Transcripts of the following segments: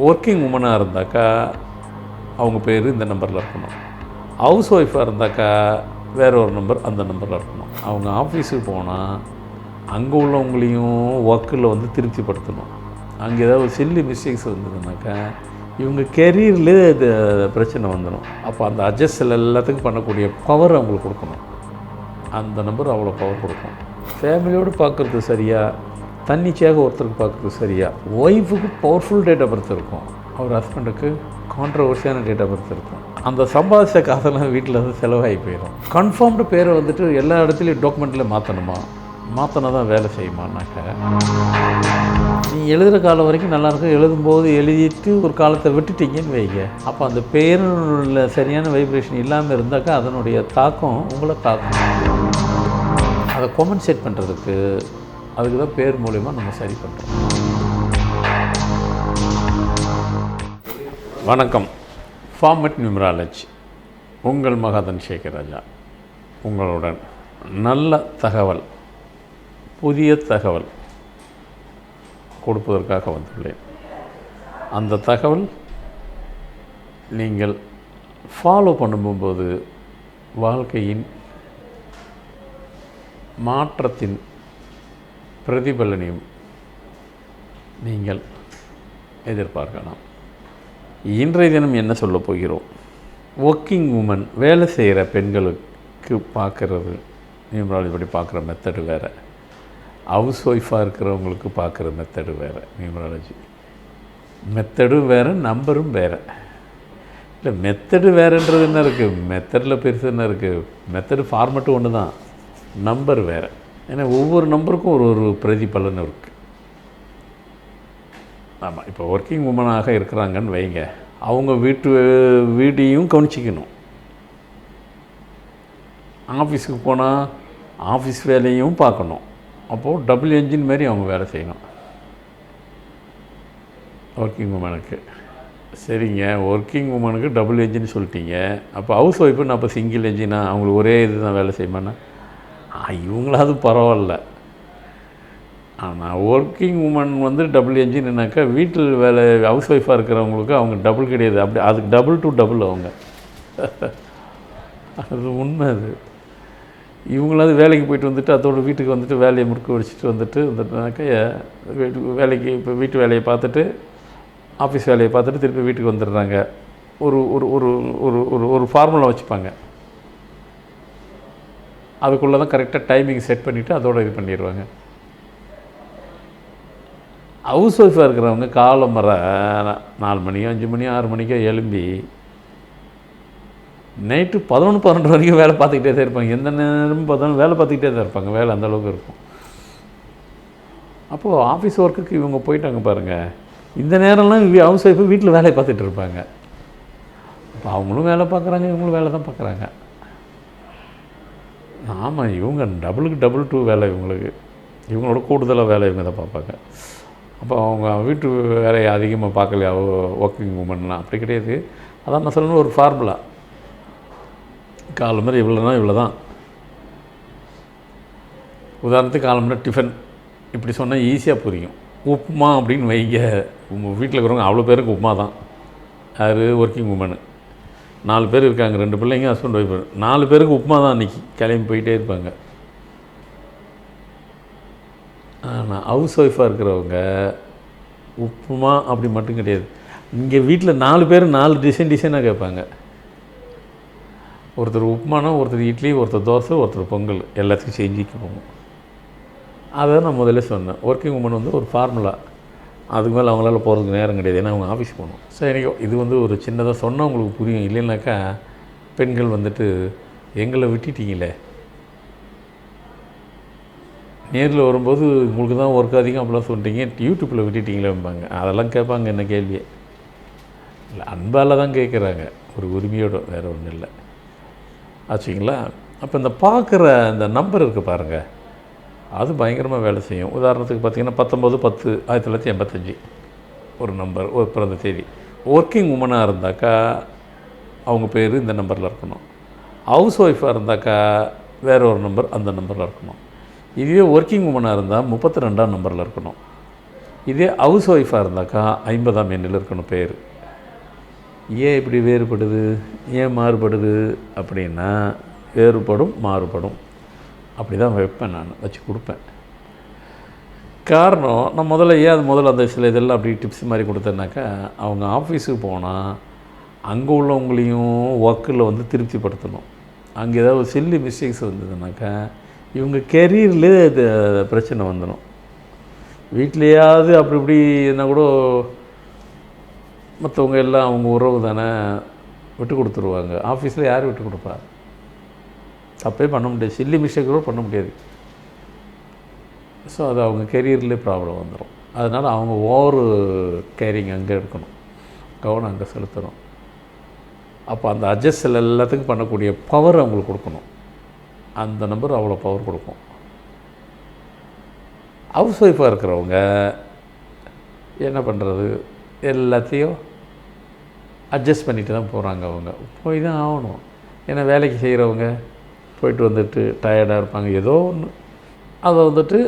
Working உமனாக இருந்தாக்கா அவங்க பேர் இந்த நம்பரில் இருக்கணும். ஹவுஸ் ஒய்ஃபாக இருந்தாக்கா வேறு ஒரு நம்பர் அந்த நம்பரில் இருக்கணும். அவங்க ஆஃபீஸுக்கு போனால் அங்கே உள்ளவங்களையும் ஒர்க்கில் வந்து திருப்திப்படுத்தணும். அங்கே ஏதாவது சில்லி மிஸ்டேக்ஸ் வந்ததுனாக்கா இவங்க கெரியர்லேயே இது பிரச்சனை வந்துடும். அப்போ அந்த அட்ஜஸ்டில் எல்லாத்துக்கும் பண்ணக்கூடிய பவர் அவங்களுக்கு கொடுக்கணும். அந்த நம்பர் அவ்வளோ பவர் கொடுக்கும். ஃபேமிலியோடு பார்க்குறது சரியாக, தன்னிச்சையாக ஒருத்தருக்கு பார்க்குறது சரியாக. ஒய்ஃபுக்கு பவர்ஃபுல் டேட் ஆஃப் பர்த் இருக்கும், அவர் ஹஸ்பண்டுக்கு கான்ட்ரவர்சியான டேட் ஆஃப் பர்த் இருக்கும். அந்த சம்பாதிச்ச காசெல்லாம் வீட்டில் வந்து செலவாகி போயிடும். கன்ஃபார்ம்டு பேரை வந்துட்டு எல்லா இடத்துலையும் டாக்குமெண்ட்டில் மாற்றணுமா? மாற்றினா தான் வேலை செய்யுமானாக்க, நீ எழுதுகிற காலம் வரைக்கும் நல்லாயிருக்கும், எழுதும்போது எழுதிட்டு ஒரு காலத்தை விட்டுட்டீங்கன்னு வைங்க, அப்போ அந்த பேரில் சரியான வைப்ரேஷன் இல்லாமல் இருந்தாக்கா அதனுடைய தாக்கம் உங்களை தாக்கும். அதை காம்பன்சேட் பண்ணுறதுக்கு அதுக்கு தான் பேர் மூலயமா நம்ம சரி பண்ணுறோம். வணக்கம். ஃபார்மட் நியூமராலஜி, உங்கள் மகாதன் சேகராஜா உங்களுடன் நல்ல தகவல், புதிய தகவல் கொடுப்பதற்காக வந்துள்ளேன். அந்த தகவல் நீங்கள் ஃபாலோ பண்ணும்போது வாழ்க்கையின் மாற்றத்தின் பிரதிபலனையும் நீங்கள் எதிர்பார்க்கலாம். இன்றைய தினம் என்ன சொல்ல போகிறோம்? ஒர்க்கிங் உமன், வேலை செய்கிற பெண்களுக்கு பார்க்குறது நியூமராலஜி படி பார்க்குற மெத்தடு வேறு, ஹவுஸ் ஒய்ஃபாக இருக்கிறவங்களுக்கு பார்க்குற மெத்தடு வேறு. நியூமராலஜி மெத்தடும் வேறு, நம்பரும் வேறு. இல்லை, மெத்தடு வேறுன்றது என்ன இருக்குது, மெத்தடில் பெருசு என்ன இருக்குது? மெத்தடு ஃபார்மெட்டு ஒன்று தான், நம்பர் வேறு. ஏன்னா ஒவ்வொரு நம்பருக்கும் ஒரு ஒரு பிரதிபலன் இருக்குது. ஆமாம், இப்போ ஒர்க்கிங் உமனாக இருக்கிறாங்கன்னு வைங்க, அவங்க வீட்டையும் கவனிச்சிக்கணும். ஆஃபீஸுக்கு போனால் ஆஃபீஸ் வேலையும் பார்க்கணும். அப்போது டபுள் என்ஜின் மாரி அவங்க வேலை செய்யணும் ஒர்க்கிங் உமனுக்கு. சரிங்க, ஒர்க்கிங் உமனுக்கு டபுள் என்ஜின் சொல்லிட்டீங்க, அப்போ ஹவுஸ் ஒய்ஃபுன்னு அப்போ சிங்கிள் என்ஜினா அவங்களுக்கு ஒரே இது தான் வேலை செய்யுமானா? இவங்களாவது பரவாயில்ல. ஆனால் ஒர்க்கிங் உமன் வந்து டபுள் என்ஜின்னாக்கா வீட்டில் வேலை ஹவுஸ் ஒய்ஃபாக இருக்கிறவங்களுக்கு அவங்க டபுள் கிடையாது, அப்படி அதுக்கு டபுள் டு டபுள் அவங்க. அது உண்மை. அது இவங்களாவது வேலைக்கு போயிட்டு வந்துட்டு அதோட வீட்டுக்கு வந்துட்டு வேலையை முறுக்க வச்சுட்டு வந்துட்டுனாக்கா வேலைக்கு இப்போ வீட்டு வேலையை பார்த்துட்டு ஆஃபீஸ் வேலையை பார்த்துட்டு திருப்பி வீட்டுக்கு வந்துடுறாங்க. ஒரு ஒரு ஒரு ஒரு ஒரு ஒரு ஃபார்முலா வச்சுப்பாங்க, அதுக்குள்ளே தான் கரெக்டாக டைமிங் செட் பண்ணிவிட்டு அதோடு இது பண்ணிடுவாங்க. ஹவுஸ் ஒய்ஃபாக இருக்கிறவங்க காலம் வர 4 மணியோ 5 மணியோ 6 மணிக்கோ எழும்பி நைட்டு 11-12 வரைக்கும் வேலை பார்த்துக்கிட்டே தான் இருப்பாங்க. எந்த நேரமும் பார்த்தாலும் வேலை பார்த்துக்கிட்டே தான் இருப்பாங்க. வேலை அந்தளவுக்கு இருக்கும். அப்போது ஆஃபீஸ் ஒர்க்குக்கு இவங்க போயிட்டாங்க பாருங்கள், இந்த நேரம்லாம் ஹவுஸ் ஒய்ஃபு வீட்டில் வேலையை பார்த்துட்டு இருப்பாங்க. அப்போ அவங்களும் வேலை பார்க்குறாங்க, இவங்களும் வேலை தான் பார்க்குறாங்க. ஆமாம், இவங்க டபுளுக்கு டபுள் டூ வேலை இவங்களுக்கு, இவங்களோட கூடுதலாக வேலை இவங்க தான் பார்ப்பாங்க. அப்போ அவங்க வீட்டு வேலையை அதிகமாக பார்க்கலையா ஒர்க்கிங் உமன்லாம்? அப்படி கிடையாது. அதான் நான் சொல்லணும், ஒரு ஃபார்முலா. காலம்பரை இவ்வளோனா இவ்வளோ தான். உதாரணத்துக்கு காலம்பரை டிஃபன் இப்படி சொன்னால் ஈஸியாக புரியும். உப்புமா அப்படின்னு வைங்க, உங்கள் வீட்டில் இருக்கிறவங்க அவ்வளோ பேருக்கு உப்புமா தான். யார்? Working woman. 4 பேர் இருக்காங்க, 2 பிள்ளைங்க, ஹஸ்பண்ட் ஒய்ஃப். 4 பேருக்கு உப்புமா தான் அன்றைக்கி, கிளம்பி போயிட்டே இருப்பாங்க. ஆனால் ஹவுஸ் ஒய்ஃபாக இருக்கிறவங்க உப்புமா அப்படி மட்டும் கிடையாது. இங்கே வீட்டில் 4 பேர் 4 டிசைனாக கேட்பாங்க. ஒருத்தர் உப்புமானா, ஒருத்தர் இட்லி, ஒருத்தர் தோசை, ஒருத்தர் பொங்கல், எல்லாத்துக்கும் செஞ்சுக்கு போகும். அதை நான் முதல்ல சொன்னேன். ஒர்க்கிங் உமன் வந்து ஒரு ஃபார்முலா, அதுக்கு மேலே அவங்களால போகிறதுக்கு நேரம் கிடையாது, ஏன்னா அவங்க ஆஃபீஸ் போகணும். சரி, இது வந்து ஒரு சின்னதாக சொன்னால் உங்களுக்கு புரியும். இல்லைன்னாக்கா பெண்கள் வந்துட்டு எங்களை விட்டுட்டீங்களே, நேரில் வரும்போது உங்களுக்கு தான் ஒர்க் அதிகம் அப்படிலாம் சொல்லிட்டீங்க, யூடியூப்பில் விட்டுட்டீங்களேம்பாங்க. அதெல்லாம் கேட்பாங்க. என்ன கேள்வியே இல்லை, அன்பால் தான் கேட்குறாங்க, ஒரு உரிமையோடு, வேறு ஒன்றும் இல்லை. ஆச்சுங்களா? அப்போ இந்த பார்க்குற இந்த நம்பர் இருக்குது பாருங்கள், அது பயங்கரமாக வேலை செய்யும். உதாரணத்துக்கு பார்த்திங்கன்னா 19-10-1985 ஒரு நம்பர், ஒரு பிறந்த தேதி. ஒர்க்கிங் உமனாக இருந்தாக்கா அவங்க பேர் இந்த நம்பரில் இருக்கணும். ஹவுஸ் ஒய்ஃபாக இருந்தாக்கா வேறு ஒரு நம்பர் அந்த நம்பரில் இருக்கணும். இதுவே ஒர்க்கிங் உமனாக இருந்தால் 32ஆம் நம்பரில் இருக்கணும். இதே ஹவுஸ் ஒய்ஃபாக இருந்தாக்கா 50ஆம் எண்ணில் இருக்கணும் பேர். ஏன் இப்படி வேறுபடுது, ஏன் மாறுபடுது அப்படின்னா, வேறுபடும் மாறுபடும் அப்படி தான் வைப்பேன், நான் வச்சு கொடுப்பேன். காரணம், நான் முதல்ல அந்த சில இதெல்லாம் அப்படி டிப்ஸ் மாதிரி கொடுத்தேன்னாக்கா, அவங்க ஆஃபீஸுக்கு போனால் அங்கே உள்ளவங்களையும் ஒர்க்கில் வந்து திருப்திப்படுத்தணும். அங்கே ஏதாவது சில்லி மிஸ்டேக்ஸ் வந்ததுனாக்கா இவங்க கெரியர்லேயே இது பிரச்சனை வந்துடும். வீட்லேயாவது அப்படி இப்படி என்ன கூட மற்றவங்க எல்லாம் அவங்க உறவு தானே விட்டு கொடுத்துருவாங்க. ஆஃபீஸில் யார் விட்டு கொடுப்பா? தப்பே பண்ண முடியாது, சில்லி மிஸ்டேக் கூட பண்ண முடியாது. ஸோ அது அவங்க கெரியர்லேயே ப்ராப்ளம் வந்துடும். அதனால் அவங்க ஓவர் கேரிங் அங்கே இருக்கணும், கவனம் அங்கே செலுத்தணும். அப்போ அந்த அட்ஜஸ்டில் எல்லாத்துக்கும் பண்ணக்கூடிய பவர் அவங்களுக்கு கொடுக்கணும். அந்த நம்பர் அவ்வளோ பவர் கொடுக்கும். ஹவுஸ் ஒய்ஃபாக இருக்கிறவங்க என்ன பண்ணுறது, எல்லாத்தையும் அட்ஜஸ்ட் பண்ணிட்டு தான் போகிறாங்க. அவங்க போய் தான் ஆகணும். ஏன்னா வேலைக்கு செய்கிறவங்க போயிட்டு வந்துட்டு டயர்டாக இருப்பாங்க, ஏதோ ஒன்று. அதை வந்துட்டு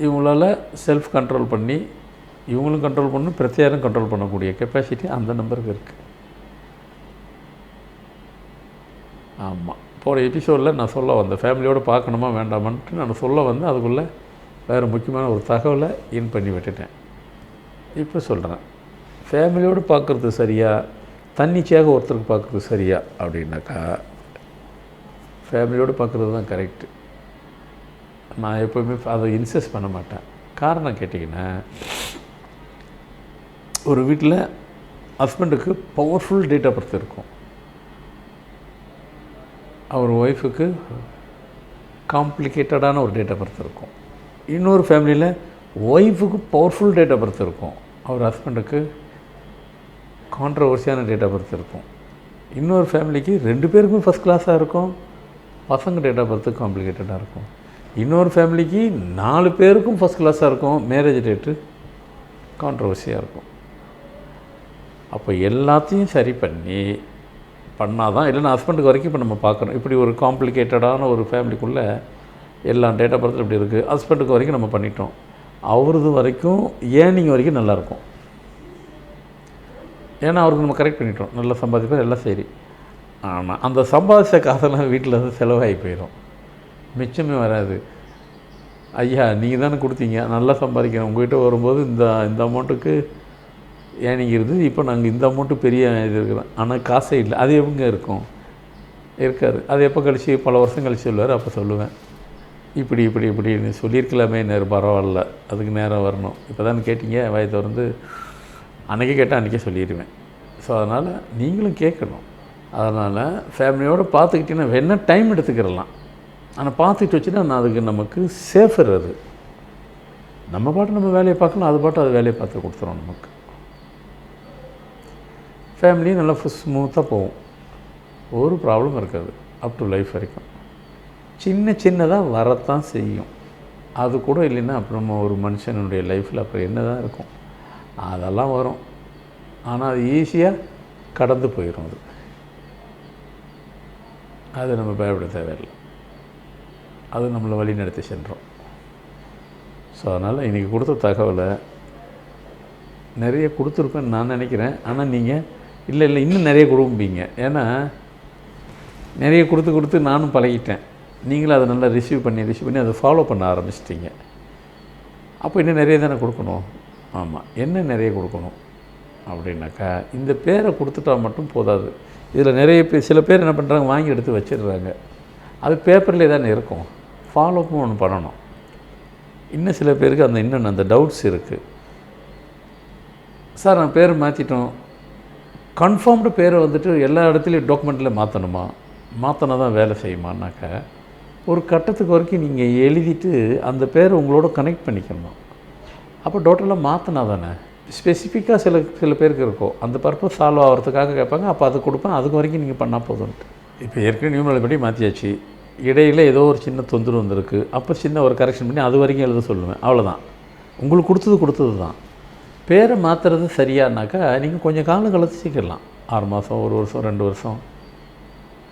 இவங்களால் செல்ஃப் கண்ட்ரோல் பண்ணி, இவங்களும் கண்ட்ரோல் பண்ணணும், பிரத்யேகம் கண்ட்ரோல் பண்ணக்கூடிய கெப்பாசிட்டி அந்த நம்பருக்கு இருக்குது. ஆமாம், போகிற எபிசோடில் நான் சொல்ல வந்தேன், ஃபேமிலியோடு பார்க்கணுமா வேண்டாமான்ட்டு நான் சொல்ல வந்தேன். அதுக்குள்ளே வேறு முக்கியமான ஒரு தகவலை இன் பண்ணி விட்டுட்டேன். இப்போ சொல்கிறேன், ஃபேமிலியோடு பார்க்குறது சரியா, தன்னிச்சையாக ஒருத்தருக்கு பார்க்குறது சரியா அப்படின்னாக்கா, ஃபேமிலியோடு பார்க்குறது தான் கரெக்டு. நான் எப்போவுமே அதை இன்சஸ்ட் பண்ண மாட்டேன். காரணம் கேட்டிங்கன்னா, ஒரு வீட்டில் ஹஸ்பண்டுக்கு பவர்ஃபுல் டேட் ஆஃப் பர்த் இருக்கும், அவர் ஒய்ஃபுக்கு காம்ப்ளிகேட்டடான ஒரு டேட் ஆஃப் பர்த் இருக்கும். இன்னொரு ஃபேமிலியில் ஒய்ஃபுக்கு பவர்ஃபுல் டேட் ஆஃப் பர்த் இருக்கும், அவர் ஹஸ்பண்டுக்கு கான்ட்ரவர்சியான டேட் ஆஃப் பர்த் இருக்கும். இன்னொரு ஃபேமிலிக்கு 2 பேருக்குமே ஃபஸ்ட் கிளாஸாக இருக்கும், பசங்க டேட் ஆஃப் பர்த்து காம்ப்ளிகேட்டடாக இருக்கும். இன்னொரு ஃபேமிலிக்கு 4 பேருக்கும் ஃபஸ்ட் கிளாஸாக இருக்கும், மேரேஜ் டேட்டு கான்ட்ரவர்சியாக இருக்கும். அப்போ எல்லாத்தையும் சரி பண்ணால் தான், இல்லைன்னா ஹஸ்பண்டுக்கு வரைக்கும் இப்போ நம்ம பார்க்கணும். இப்படி ஒரு காம்ப்ளிகேட்டடான ஒரு ஃபேமிலிக்குள்ளே எல்லா டேட் ஆஃப் பர்த் இப்படி இருக்குது, ஹஸ்பண்டுக்கு வரைக்கும் நம்ம பண்ணிட்டோம், அவரது வரைக்கும் ஏர்னிங் வரைக்கும் நல்லாயிருக்கும். ஏன்னா அவருக்கு நம்ம கரெக்ட் பண்ணிட்டோம், நல்லா சம்பாதிப்போம், எல்லாம் சரி. ஆனால் அந்த சம்பாதிச்ச காசெல்லாம் வீட்டில் வந்து செலவாகி போயிடும், மிச்சமே வராது. ஐயா நீங்கள் தானே கொடுத்தீங்க, நல்லா சம்பாதிக்கணும், உங்கள்கிட்ட வரும்போது இந்த அமௌண்ட்டுக்கு ஏர்னிங் இருந்தது, இப்போ நாங்கள் இந்த அமௌண்ட்டு பெரிய இது இருக்கிறோம், ஆனால் காசே இல்லை. அது எங்கே இருக்கும்? இருக்காது. அது எப்போ கழிச்சு, பல வருஷம் கழிச்சு சொல்லுவார். அப்போ சொல்லுவேன், இப்படின்னு சொல்லியிருக்கலாமே, நேரம் பரவாயில்ல, அதுக்கு நேரம் வரணும், இப்போ தான் கேட்டீங்க வாயை திறந்து, அன்றைக்கே கேட்டால் அன்றைக்கே சொல்லிடுவேன். ஸோ அதனால் நீங்களும் கேட்கணும். அதனால் ஃபேமிலியோடு பார்த்துக்கிட்டிங்கன்னா வேணா டைம் எடுத்துக்கிறலாம், ஆனால் பார்த்துக்கிட்டு வச்சுன்னா நான் அதுக்கு நமக்கு சேஃபர். அது நம்ம பாட்டு நம்ம வேலையை பார்க்கலாம், அது பாட்டு அது வேலையை பார்த்து கொடுத்துரும். நமக்கு ஃபேமிலி நல்லா ஸ்மூத்தாக போகும், ஒரு ப்ராப்ளம் இருக்காது அப் டு லைஃப் வரைக்கும். சின்னதாக வரத்தான் செய்யும், அது கூட இல்லைன்னா அப்புறம் ஒரு மனுஷனுடைய லைஃப்பில் அப்புறம் என்ன தான் இருக்கும், அதெல்லாம் வரும். ஆனால் அது ஈஸியாக கடந்து போயிடும். அது நம்ம பயப்பட தேவையில்லை, அது நம்மளை வழி நடத்தி சென்றோம். ஸோ அதனால் இன்றைக்கி கொடுத்த தகவலை நிறைய கொடுத்துருப்பேன்னு நான் நினைக்கிறேன். ஆனால் நீங்கள் இல்லை இன்னும் நிறைய கொடுப்பீங்க. ஏன்னா நிறைய கொடுத்து நானும் பழகிட்டேன், நீங்களும் அதை நல்லா ரிசீவ் பண்ணி அதை ஃபாலோ பண்ண ஆரம்பிச்சிட்டிங்க. அப்போ இன்னும் நிறைய தானே கொடுக்கணும். ஆமாம், என்ன நிறைய கொடுக்கணும் அப்படின்னாக்கா, இந்த பேரை கொடுத்துட்டா மட்டும் போதாது. இதில் நிறைய பேர், சில பேர் என்ன பண்ணுறாங்க, வாங்கி எடுத்து வச்சிடுறாங்க, அது பேப்பர்லேயே தானே இருக்கும், ஃபாலோப்பும் ஒன்று பண்ணணும். இன்னும் சில பேருக்கு அந்த டவுட்ஸ் இருக்குது. சார் நான் பேரை மாற்றிட்டோம், கன்ஃபார்ம்டு பேரை வந்துட்டு எல்லா இடத்துலையும் டாக்குமெண்ட்டில் மாற்றினா தான் வேலை செய்யுமானாக்கா, ஒரு கட்டத்துக்கு வரைக்கும் நீங்கள் எழுதிட்டு அந்த பேரை உங்களோட கனெக்ட் பண்ணிக்கணும். அப்போ டோட்டலாக மாற்றினா தானே. ஸ்பெசிஃபிக்காக சில பேருக்கு இருக்கும், அந்த பர்பஸ் சால்வ் ஆகிறதுக்காக கேட்பாங்க, அப்போ அது கொடுப்பேன், அதுக்கு வரைக்கும் நீங்கள் பண்ணால் போதும்ட்டு. இப்போ ஏற்கனவே நியூமரல் படி மாற்றியாச்சு, இடையில் ஏதோ ஒரு சின்ன தொந்தரவு வந்திருக்கு, அப்போ சின்ன ஒரு கரெக்ஷன் பண்ணி அது வரைக்கும் எழுத சொல்லுவேன், அவ்வளோதான். உங்களுக்கு கொடுத்தது தான். பேரை மாற்றுறது சரியானாக்கா நீங்கள் கொஞ்சம் காலம் கழித்து சீக்கிரலாம், 6 மாதம், 1 வருஷம், 2 வருஷம்,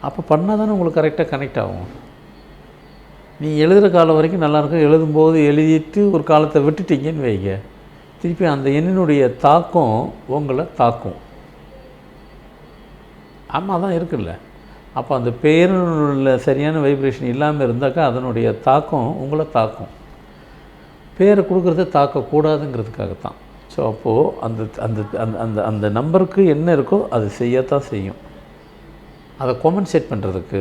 அப்போ பண்ணால் தானே உங்களுக்கு கரெக்டாக கனெக்ட் ஆகும். நீங்கள் எழுதுகிற காலம் வரைக்கும் நல்லாயிருக்கும், எழுதும்போது எழுதிட்டு ஒரு காலத்தை விட்டுட்டீங்கன்னு வைங்க, திருப்பி அந்த எண்ணினுடைய தாக்கம் உங்களை தாக்கும். ஆமாம், தான் இருக்குல்ல. அப்போ அந்த பேரில் சரியான வைப்ரேஷன் இல்லாமல் இருந்தாக்கா அதனுடைய தாக்கம் உங்களை தாக்கும். பேரை கொடுக்குறத தாக்கக்கூடாதுங்கிறதுக்காகத்தான். ஸோ அப்போது அந்த அந்த அந்த அந்த அந்த நம்பருக்கு என்ன இருக்கோ அது செய்யத்தான் செய்யும். அதை காம்பன்சேட் பண்ணுறதுக்கு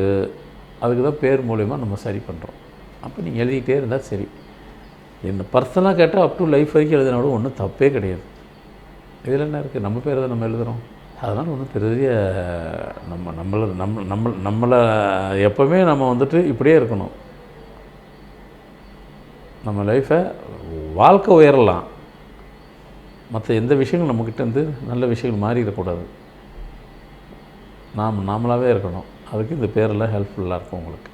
அதுக்கு தான் பேர் மூலயமா நம்ம சரி பண்ணுறோம். அப்போ நீங்கள் எழுதிக்கிட்டே இருந்தால் சரி. என்ன பர்சனலாக கேட்டால் அப் டு லைஃப் வரைக்கும் எழுதினாலும் ஒன்றும் தப்பே கிடையாது. இதில் என்ன இருக்குது, நம்ம பேரை தான் நம்ம எழுதுகிறோம். அதனால் ஒன்றும் பெரிய நம்மளை எப்போவுமே நம்ம வந்துட்டு இப்படியே இருக்கணும். நம்ம லைஃப்பை வாழ்க்கை உயரலாம், மற்ற எந்த விஷயங்களும் நம்மக்கிட்டேருந்து நல்ல விஷயங்கள் மாறிடக்கூடாது. நாமளாகவே இருக்கணும். அதுக்கு இந்த பேரெல்லாம் ஹெல்ப்ஃபுல்லாக இருக்கும் உங்களுக்கு.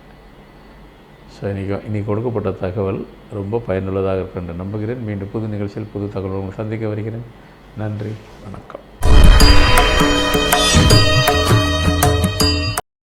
ஸோ இன்றைக்கி கொடுக்கப்பட்ட தகவல் ரொம்ப பயனுள்ளதாக இருக்கும் என்று நம்புகிறேன். மீண்டும் புது நிகழ்ச்சியில் புது தகவல் உங்களை சந்திக்க வருகிறேன். நன்றி, வணக்கம்.